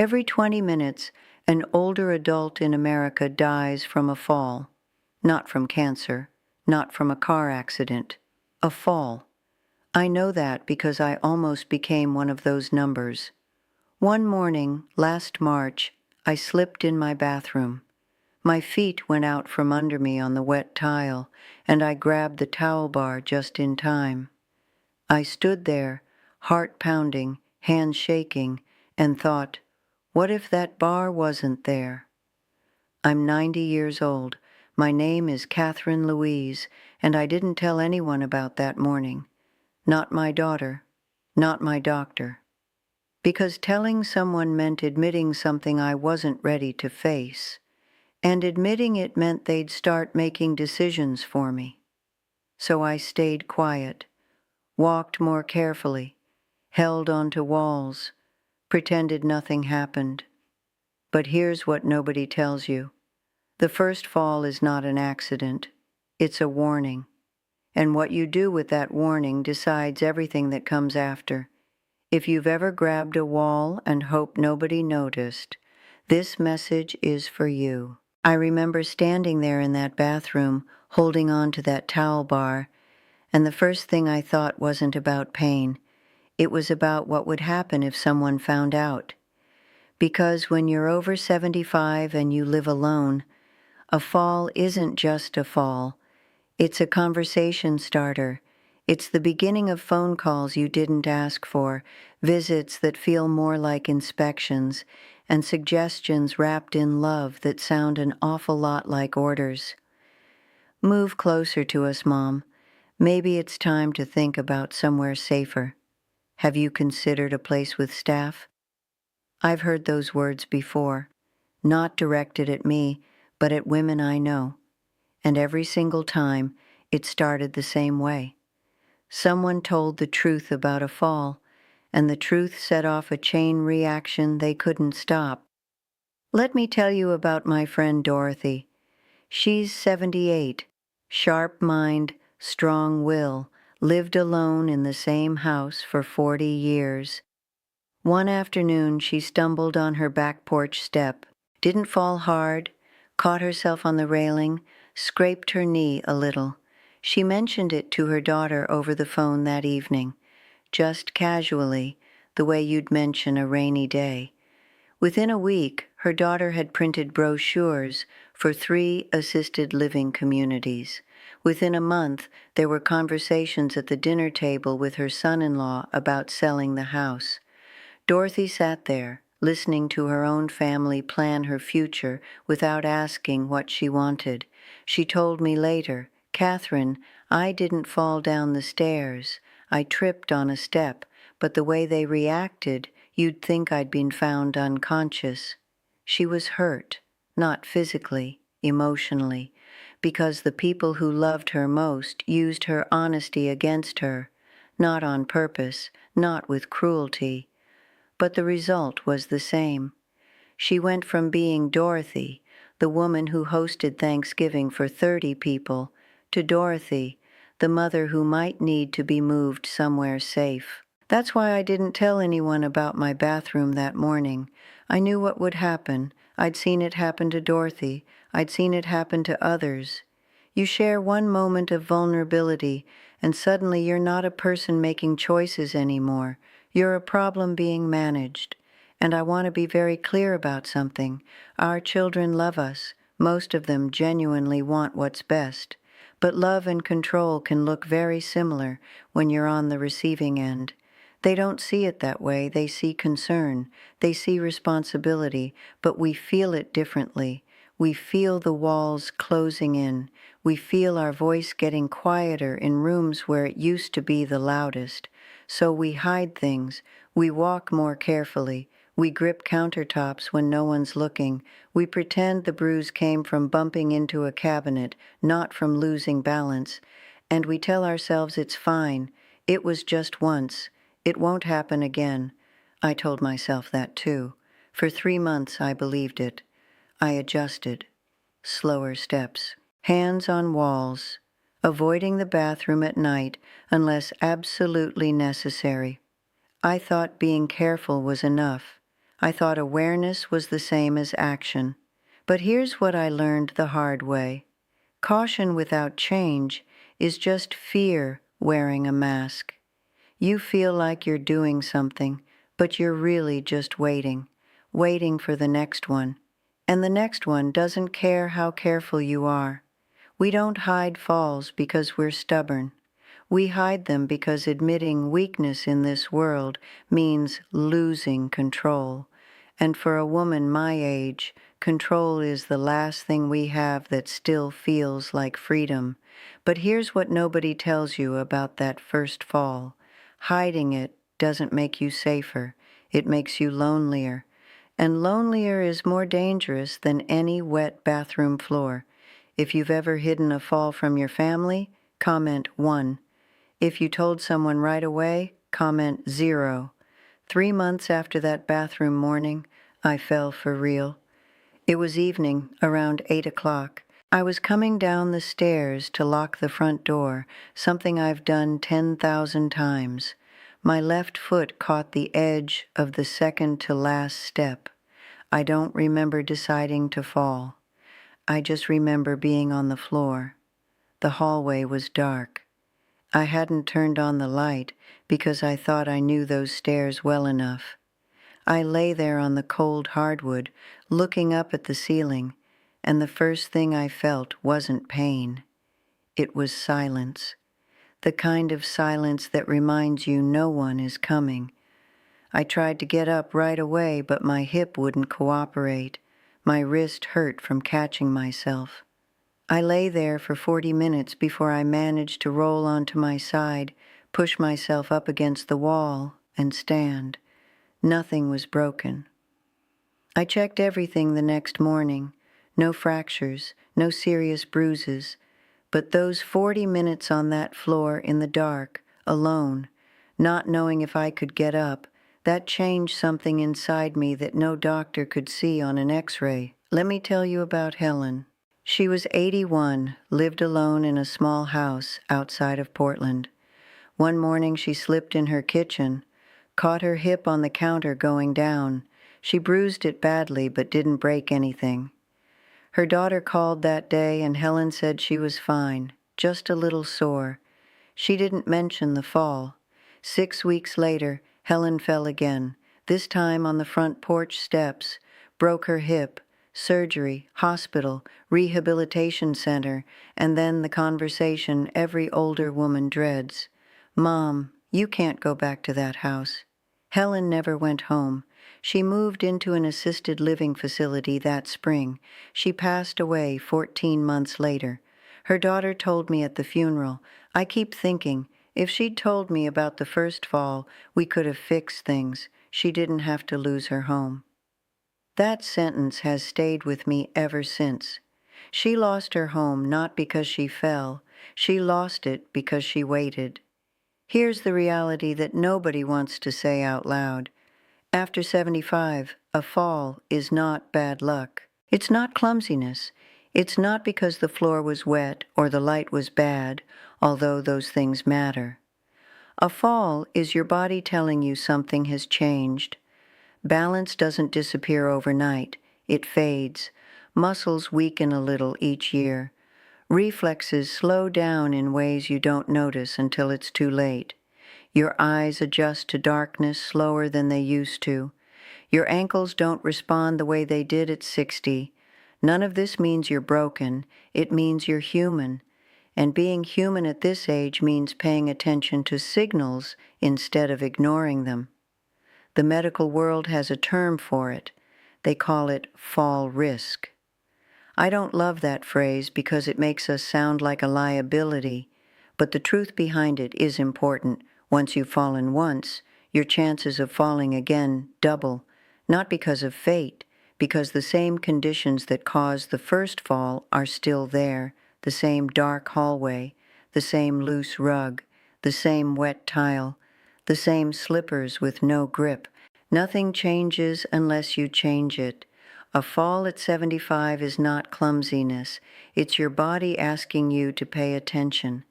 Every 20 minutes, an older adult in America dies from a fall. Not from cancer, not from a car accident. A fall. I know that because I almost became one of those numbers. One morning, last March, I slipped in my bathroom. My feet went out from under me on the wet tile, and I grabbed the towel bar just in time. I stood there, heart pounding, hands shaking, and thought, what if that bar wasn't there? I'm 90 years old. My name is Catherine Louise, and I didn't tell anyone about that morning. Not my daughter, not my doctor. Because telling someone meant admitting something I wasn't ready to face, and admitting it meant they'd start making decisions for me. So I stayed quiet, walked more carefully, held onto walls, pretended nothing happened. But here's what nobody tells you. The first fall is not an accident. It's a warning. And what you do with that warning decides everything that comes after. If you've ever grabbed a wall and hoped nobody noticed, this message is for you. I remember standing there in that bathroom, holding on to that towel bar, and the first thing I thought wasn't about pain. It was about what would happen if someone found out. Because when you're over 75 and you live alone, a fall isn't just a fall. It's a conversation starter. It's the beginning of phone calls you didn't ask for, visits that feel more like inspections, and suggestions wrapped in love that sound an awful lot like orders. Move closer to us, Mom. Maybe it's time to think about somewhere safer. Have you considered a place with staff? I've heard those words before, not directed at me, but at women I know. And every single time, it started the same way. Someone told the truth about a fall, and the truth set off a chain reaction they couldn't stop. Let me tell you about my friend Dorothy. She's 78, sharp mind, strong will, lived alone in the same house for 40 years. One afternoon, she stumbled on her back porch step, didn't fall hard, caught herself on the railing, scraped her knee a little. She mentioned it to her daughter over the phone that evening, just casually, the way you'd mention a rainy day. Within a week, her daughter had printed brochures for 3 assisted living communities. Within a month, there were conversations at the dinner table with her son-in-law about selling the house. Dorothy sat there, listening to her own family plan her future without asking what she wanted. She told me later, Catherine, I didn't fall down the stairs. I tripped on a step, but the way they reacted, you'd think I'd been found unconscious. She was hurt, not physically, emotionally, because the people who loved her most used her honesty against her, not on purpose, not with cruelty. But the result was the same. She went from being Dorothy, the woman who hosted Thanksgiving for 30 people, to Dorothy, the mother who might need to be moved somewhere safe. That's why I didn't tell anyone about my bathroom that morning. I knew what would happen. I'd seen it happen to Dorothy. I'd seen it happen to others. You share one moment of vulnerability, and suddenly you're not a person making choices anymore. You're a problem being managed. And I want to be very clear about something. Our children love us. Most of them genuinely want what's best. But love and control can look very similar when you're on the receiving end. They don't see it that way. They see concern. They see responsibility, but we feel it differently. We feel the walls closing in. We feel our voice getting quieter in rooms where it used to be the loudest. So we hide things. We walk more carefully. We grip countertops when no one's looking. We pretend the bruise came from bumping into a cabinet, not from losing balance. And we tell ourselves it's fine. It was just once. It won't happen again. I told myself that too. For 3 months I believed it. I adjusted. Slower steps. Hands on walls. Avoiding the bathroom at night unless absolutely necessary. I thought being careful was enough. I thought awareness was the same as action. But here's what I learned the hard way. Caution without change is just fear wearing a mask. You feel like you're doing something, but you're really just waiting for the next one. And the next one doesn't care how careful you are. We don't hide falls because we're stubborn. We hide them because admitting weakness in this world means losing control. And for a woman my age, control is the last thing we have that still feels like freedom. But here's what nobody tells you about that first fall. Hiding it doesn't make you safer. It makes you lonelier. And lonelier is more dangerous than any wet bathroom floor. If you've ever hidden a fall from your family, comment 1. If you told someone right away, comment 0. 3 months after that bathroom morning, I fell for real. It was evening, around 8 o'clock. I was coming down the stairs to lock the front door, something I've done 10,000 times. My left foot caught the edge of the second to last step. I don't remember deciding to fall. I just remember being on the floor. The hallway was dark. I hadn't turned on the light because I thought I knew those stairs well enough. I lay there on the cold hardwood, looking up at the ceiling, and the first thing I felt wasn't pain. It was silence. The kind of silence that reminds you no one is coming. I tried to get up right away, but my hip wouldn't cooperate. My wrist hurt from catching myself. I lay there for 40 minutes before I managed to roll onto my side, push myself up against the wall, and stand. Nothing was broken. I checked everything the next morning. No fractures, no serious bruises. But those 40 minutes on that floor in the dark, alone, not knowing if I could get up, that changed something inside me that no doctor could see on an X-ray. Let me tell you about Helen. She was 81, lived alone in a small house outside of Portland. One morning she slipped in her kitchen, caught her hip on the counter going down. She bruised it badly but didn't break anything. Her daughter called that day and Helen said she was fine, just a little sore. She didn't mention the fall. 6 weeks later, Helen fell again, this time on the front porch steps, broke her hip, surgery, hospital, rehabilitation center, and then the conversation every older woman dreads. Mom, you can't go back to that house. Helen never went home. She moved into an assisted living facility that spring. She passed away 14 months later. Her daughter told me at the funeral, I keep thinking, if she'd told me about the first fall, we could have fixed things. She didn't have to lose her home. That sentence has stayed with me ever since. She lost her home not because she fell. She lost it because she waited. Here's the reality that nobody wants to say out loud. After 75, a fall is not bad luck. It's not clumsiness. It's not because the floor was wet or the light was bad, although those things matter. A fall is your body telling you something has changed. Balance doesn't disappear overnight. It fades. Muscles weaken a little each year. Reflexes slow down in ways you don't notice until it's too late. Your eyes adjust to darkness slower than they used to. Your ankles don't respond the way they did at 60. None of this means you're broken. It means you're human. And being human at this age means paying attention to signals instead of ignoring them. The medical world has a term for it. They call it fall risk. I don't love that phrase because it makes us sound like a liability, but the truth behind it is important. Once you've fallen once, your chances of falling again double, not because of fate, because the same conditions that caused the first fall are still there, the same dark hallway, the same loose rug, the same wet tile, the same slippers with no grip. Nothing changes unless you change it. A fall at 75 is not clumsiness. It's your body asking you to pay attention.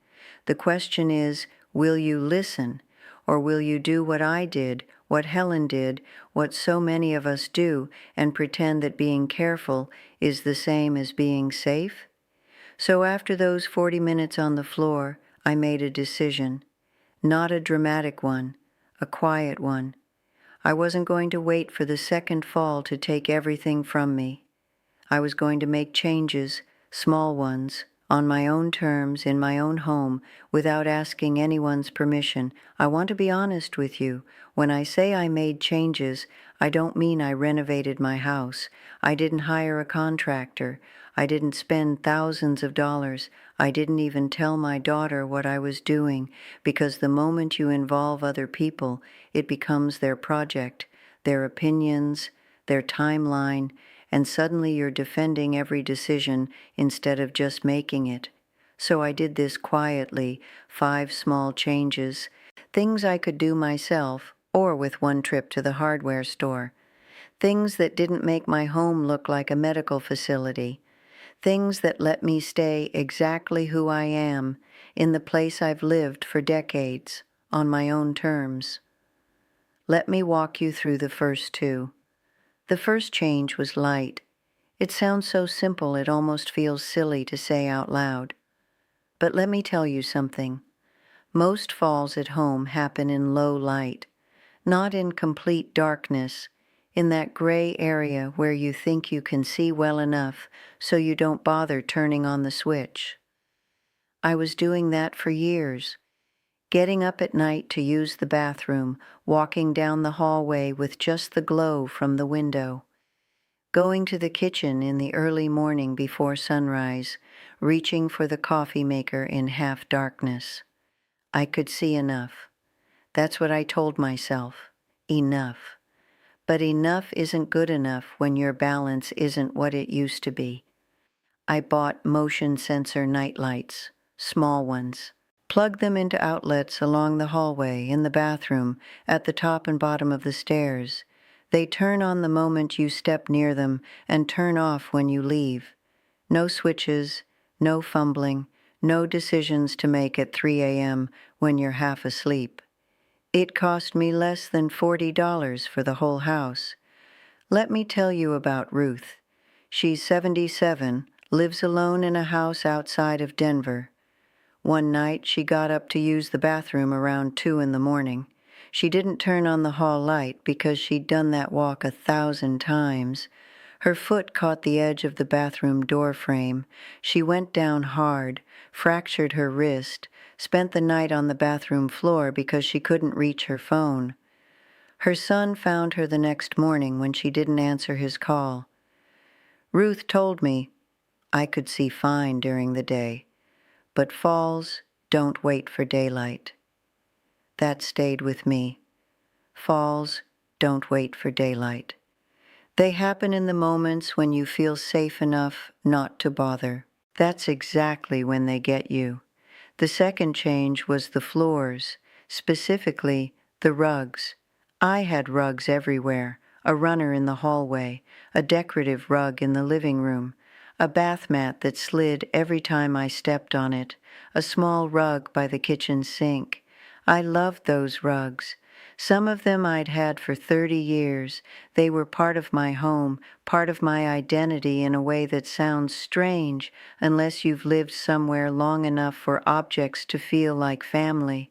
The question is, will you listen, or will you do what I did, what Helen did, what so many of us do, and pretend that being careful is the same as being safe? So after those 40 minutes on the floor, I made a decision. Not a dramatic one, a quiet one. I wasn't going to wait for the second fall to take everything from me. I was going to make changes, small ones, on my own terms, in my own home, without asking anyone's permission. I want to be honest with you. When I say I made changes, I don't mean I renovated my house. I didn't hire a contractor. I didn't spend thousands of dollars. I didn't even tell my daughter what I was doing, because the moment you involve other people, it becomes their project, their opinions, their timeline, and suddenly you're defending every decision instead of just making it. So I did this quietly, 5 small changes, things I could do myself or with one trip to the hardware store, things that didn't make my home look like a medical facility, things that let me stay exactly who I am in the place I've lived for decades, on my own terms. Let me walk you through the first 2. The first change was light. It sounds so simple it almost feels silly to say out loud. But let me tell you something. Most falls at home happen in low light, not in complete darkness, in that gray area where you think you can see well enough so you don't bother turning on the switch. I was doing that for years, getting up at night to use the bathroom, walking down the hallway with just the glow from the window, going to the kitchen in the early morning before sunrise, reaching for the coffee maker in half darkness. I could see enough. That's what I told myself. Enough. But enough isn't good enough when your balance isn't what it used to be. I bought motion sensor nightlights, small ones. Plugged them into outlets along the hallway, in the bathroom, at the top and bottom of the stairs. They turn on the moment you step near them and turn off when you leave. No switches, no fumbling, no decisions to make at 3 a.m. when you're half asleep. It cost me less than $40 for the whole house. Let me tell you about Ruth. She's 77, lives alone in a house outside of Denver. One night she got up to use the bathroom around 2 in the morning. She didn't turn on the hall light because she'd done that walk 1,000 times. Her foot caught the edge of the bathroom door frame. She went down hard, fractured her wrist, spent the night on the bathroom floor because she couldn't reach her phone. Her son found her the next morning when she didn't answer his call. Ruth told me I could see fine during the day, but falls don't wait for daylight. That stayed with me. Falls don't wait for daylight. They happen in the moments when you feel safe enough not to bother. That's exactly when they get you. The second change was the floors, specifically the rugs. I had rugs everywhere, a runner in the hallway, a decorative rug in the living room, a bath mat that slid every time I stepped on it, a small rug by the kitchen sink. I loved those rugs. Some of them I'd had for 30 years. They were part of my home, part of my identity in a way that sounds strange unless you've lived somewhere long enough for objects to feel like family.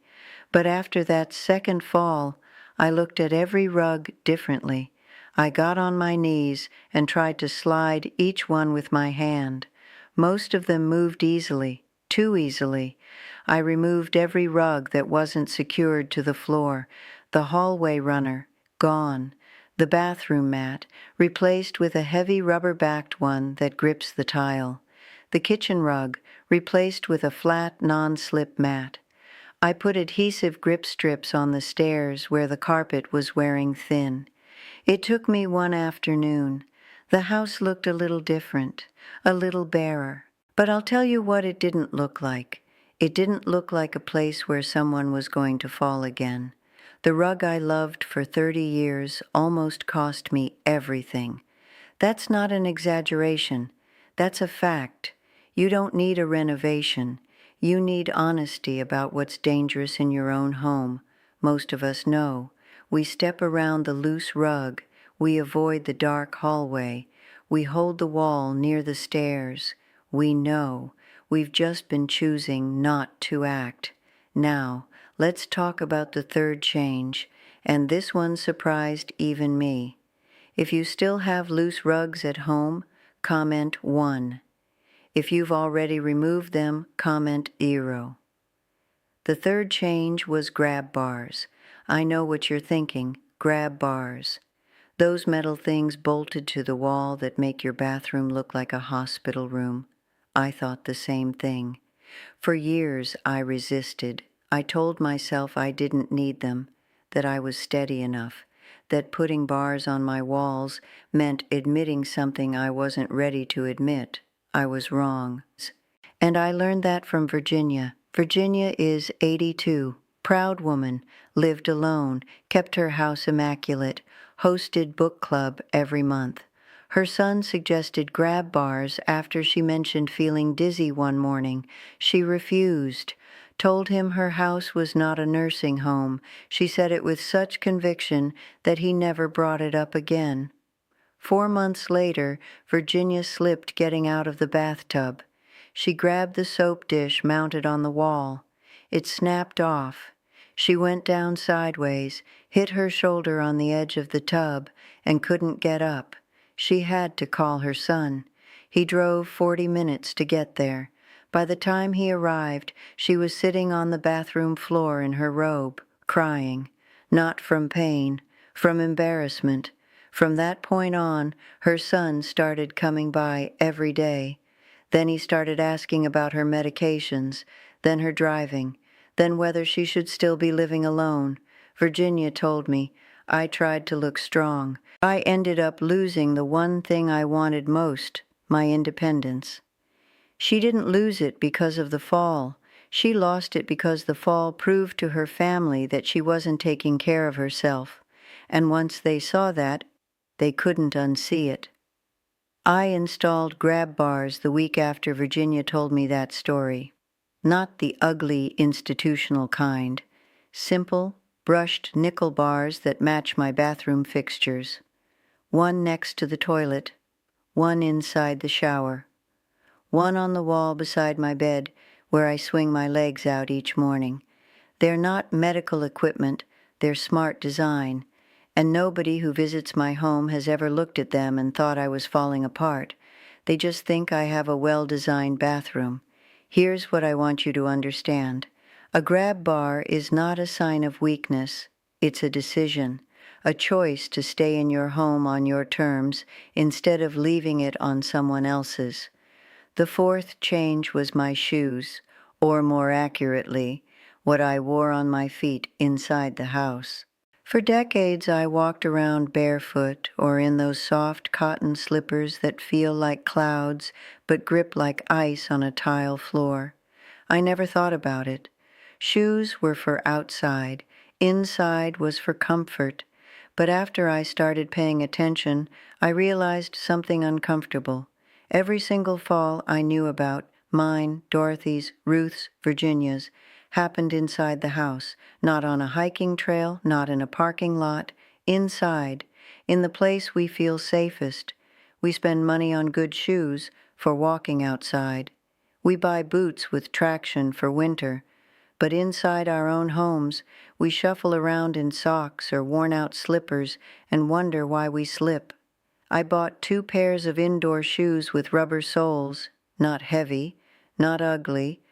But after that second fall, I looked at every rug differently. I got on my knees and tried to slide each one with my hand. Most of them moved easily, too easily. I removed every rug that wasn't secured to the floor. The hallway runner, gone. The bathroom mat, replaced with a heavy rubber-backed one that grips the tile. The kitchen rug, replaced with a flat, non-slip mat. I put adhesive grip strips on the stairs where the carpet was wearing thin. It took me one afternoon. The house looked a little different, a little barer. But I'll tell you what it didn't look like. It didn't look like a place where someone was going to fall again. The rug I loved for 30 years almost cost me everything. That's not an exaggeration. That's a fact. You don't need a renovation. You need honesty about what's dangerous in your own home. Most of us know. We step around the loose rug. We avoid the dark hallway. We hold the wall near the stairs. We know. We've just been choosing not to act. Now, let's talk about the third change, and this one surprised even me. If you still have loose rugs at home, comment 1. If you've already removed them, comment 0. The third change was grab bars. I know what you're thinking, grab bars. Those metal things bolted to the wall that make your bathroom look like a hospital room. I thought the same thing. For years I resisted. I told myself I didn't need them, that I was steady enough, that putting bars on my walls meant admitting something I wasn't ready to admit. I was wrong. And I learned that from Virginia. Virginia is 82, proud woman, lived alone, kept her house immaculate, hosted book club every month. Her son suggested grab bars after she mentioned feeling dizzy one morning. She refused, told him her house was not a nursing home. She said it with such conviction that he never brought it up again. 4 months later, Virginia slipped getting out of the bathtub. She grabbed the soap dish mounted on the wall. It snapped off. She went down sideways, hit her shoulder on the edge of the tub, and couldn't get up. She had to call her son. He drove 40 minutes to get there. By the time he arrived, she was sitting on the bathroom floor in her robe, crying. Not from pain, from embarrassment. From that point on, her son started coming by every day. Then he started asking about her medications, then her driving, then whether she should still be living alone. Virginia told me, I tried to look strong. I ended up losing the one thing I wanted most, my independence. She didn't lose it because of the fall. She lost it because the fall proved to her family that she wasn't taking care of herself. And once they saw that, they couldn't unsee it. I installed grab bars the week after Virginia told me that story. Not the ugly institutional kind. Simple, brushed nickel bars that match my bathroom fixtures. One next to the toilet, one inside the shower. One on the wall beside my bed where I swing my legs out each morning. They're not medical equipment, they're smart design. And nobody who visits my home has ever looked at them and thought I was falling apart. They just think I have a well-designed bathroom. Here's what I want you to understand. A grab bar is not a sign of weakness. It's a decision, a choice to stay in your home on your terms instead of leaving it on someone else's. The fourth change was my shoes, or more accurately, what I wore on my feet inside the house. For decades, I walked around barefoot or in those soft cotton slippers that feel like clouds but grip like ice on a tile floor. I never thought about it. Shoes were for outside. Inside was for comfort. But after I started paying attention, I realized something uncomfortable. Every single fall I knew about, mine, Dorothy's, Ruth's, Virginia's, happened inside the house, not on a hiking trail, not in a parking lot, inside, in the place we feel safest. We spend money on good shoes for walking outside. We buy boots with traction for winter. But inside our own homes, we shuffle around in socks or worn-out slippers and wonder why we slip. I bought 2 pairs of indoor shoes with rubber soles, not heavy, not ugly,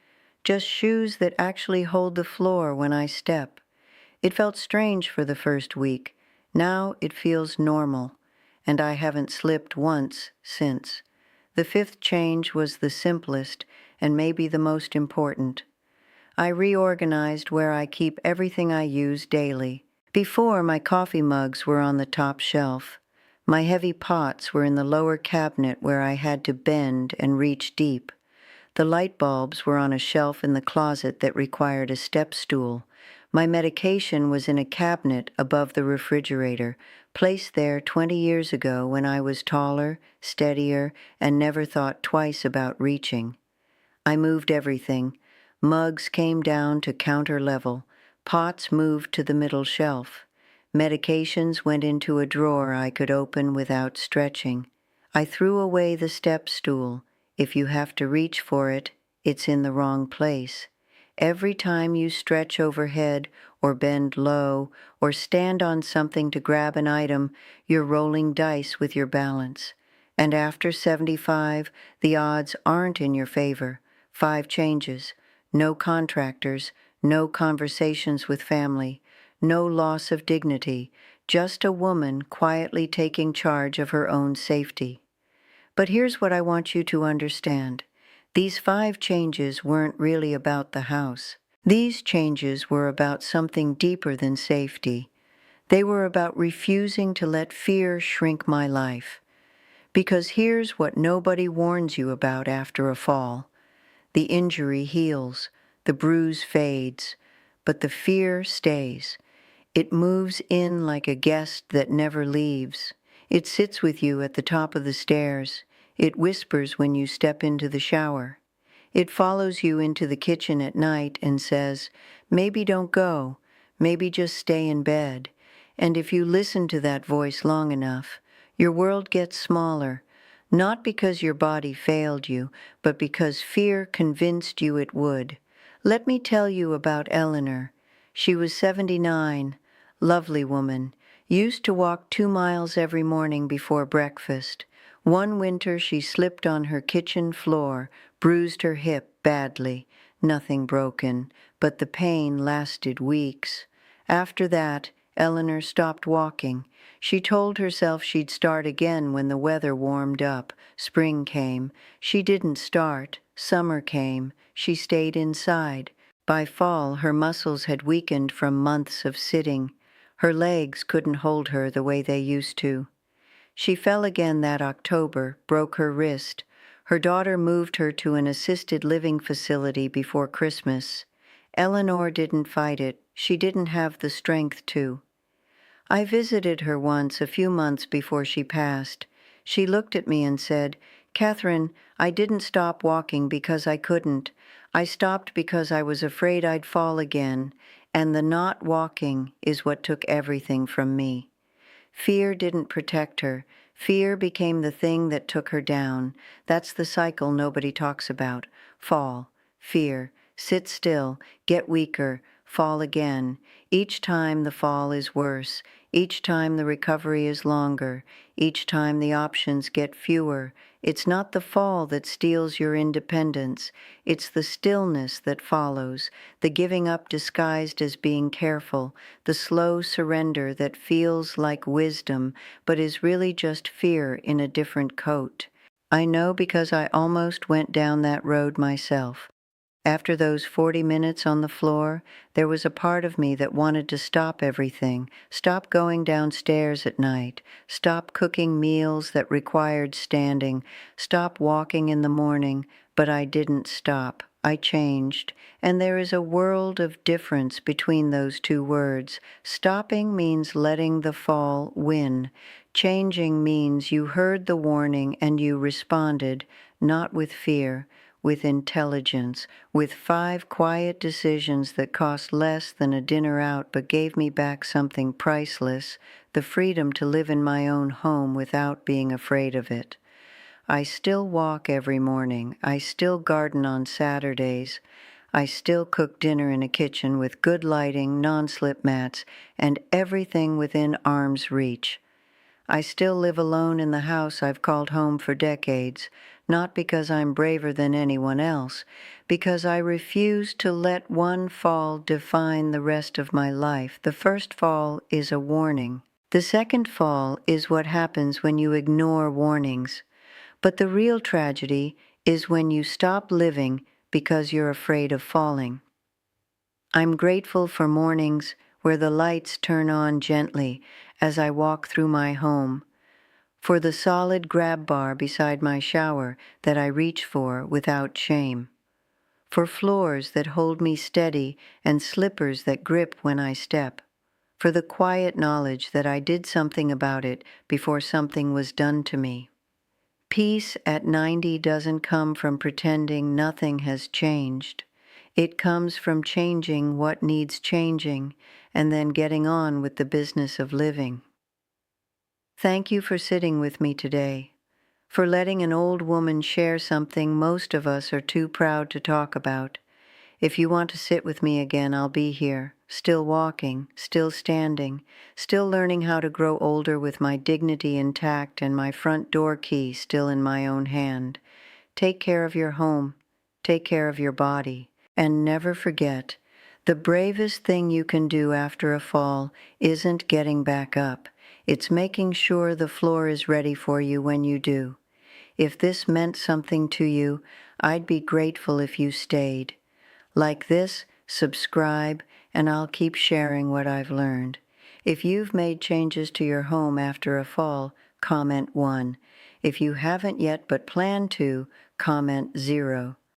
just shoes that actually hold the floor when I step. It felt strange for the first week. Now it feels normal, and I haven't slipped once since. The fifth change was the simplest and maybe the most important. I reorganized where I keep everything I use daily. Before, my coffee mugs were on the top shelf. My heavy pots were in the lower cabinet where I had to bend and reach deep. The light bulbs were on a shelf in the closet that required a step stool. My medication was in a cabinet above the refrigerator, placed there 20 years ago when I was taller, steadier, and never thought twice about reaching. I moved everything. Mugs came down to counter level. Pots moved to the middle shelf. Medications went into a drawer I could open without stretching. I threw away the step stool. If you have to reach for it, it's in the wrong place. Every time you stretch overhead or bend low or stand on something to grab an item, you're rolling dice with your balance. And after 75, the odds aren't in your favor. 5 changes, no contractors, no conversations with family, no loss of dignity, just a woman quietly taking charge of her own safety. But here's what I want you to understand. These 5 changes weren't really about the house. These changes were about something deeper than safety. They were about refusing to let fear shrink my life. Because here's what nobody warns you about after a fall. The injury heals, the bruise fades, but the fear stays. It moves in like a guest that never leaves. It sits with you at the top of the stairs. It whispers when you step into the shower. It follows you into the kitchen at night and says, maybe don't go, maybe just stay in bed. And if you listen to that voice long enough, your world gets smaller, not because your body failed you, but because fear convinced you it would. Let me tell you about Eleanor. She was 79, lovely woman, used to walk 2 miles every morning before breakfast. One winter she slipped on her kitchen floor, bruised her hip badly. Nothing broken, but the pain lasted weeks. After that, Eleanor stopped walking. She told herself she'd start again when the weather warmed up. Spring came. She didn't start. Summer came. She stayed inside. By fall, her muscles had weakened from months of sitting. Her legs couldn't hold her the way they used to. She fell again that October, broke her wrist. Her daughter moved her to an assisted living facility before Christmas. Eleanor didn't fight it. She didn't have the strength to. I visited her once a few months before she passed. She looked at me and said, "Catherine, I didn't stop walking because I couldn't. I stopped because I was afraid I'd fall again, and the not walking is what took everything from me." Fear didn't protect her. Fear became the thing that took her down. That's the cycle nobody talks about. Fall, fear, sit still, get weaker, fall again. Each time the fall is worse. Each time the recovery is longer. Each time the options get fewer. It's not the fall that steals your independence. It's the stillness that follows, the giving up disguised as being careful, the slow surrender that feels like wisdom but is really just fear in a different coat. I know because I almost went down that road myself. After those 40 minutes on the floor, there was a part of me that wanted to stop everything, stop going downstairs at night, stop cooking meals that required standing, stop walking in the morning, but I didn't stop. I changed, and there is a world of difference between those 2 words. Stopping means letting the fall win. Changing means you heard the warning and you responded, not with fear, with intelligence, with 5 quiet decisions that cost less than a dinner out but gave me back something priceless, the freedom to live in my own home without being afraid of it. I still walk every morning. I still garden on Saturdays. I still cook dinner in a kitchen with good lighting, non-slip mats, and everything within arm's reach. I still live alone in the house I've called home for decades, not because I'm braver than anyone else, because I refuse to let one fall define the rest of my life. The first fall is a warning. The second fall is what happens when you ignore warnings. But the real tragedy is when you stop living because you're afraid of falling. I'm grateful for mornings where the lights turn on gently as I walk through my home, for the solid grab bar beside my shower that I reach for without shame, for floors that hold me steady and slippers that grip when I step, for the quiet knowledge that I did something about it before something was done to me. Peace at 90 doesn't come from pretending nothing has changed. It comes from changing what needs changing and then getting on with the business of living. Thank you for sitting with me today, for letting an old woman share something most of us are too proud to talk about. If you want to sit with me again, I'll be here, still walking, still standing, still learning how to grow older with my dignity intact and my front door key still in my own hand. Take care of your home, take care of your body, and never forget, the bravest thing you can do after a fall isn't getting back up. It's making sure the floor is ready for you when you do. If this meant something to you, I'd be grateful if you stayed. Like this, subscribe, and I'll keep sharing what I've learned. If you've made changes to your home after a fall, comment 1. If you haven't yet but plan to, comment 0.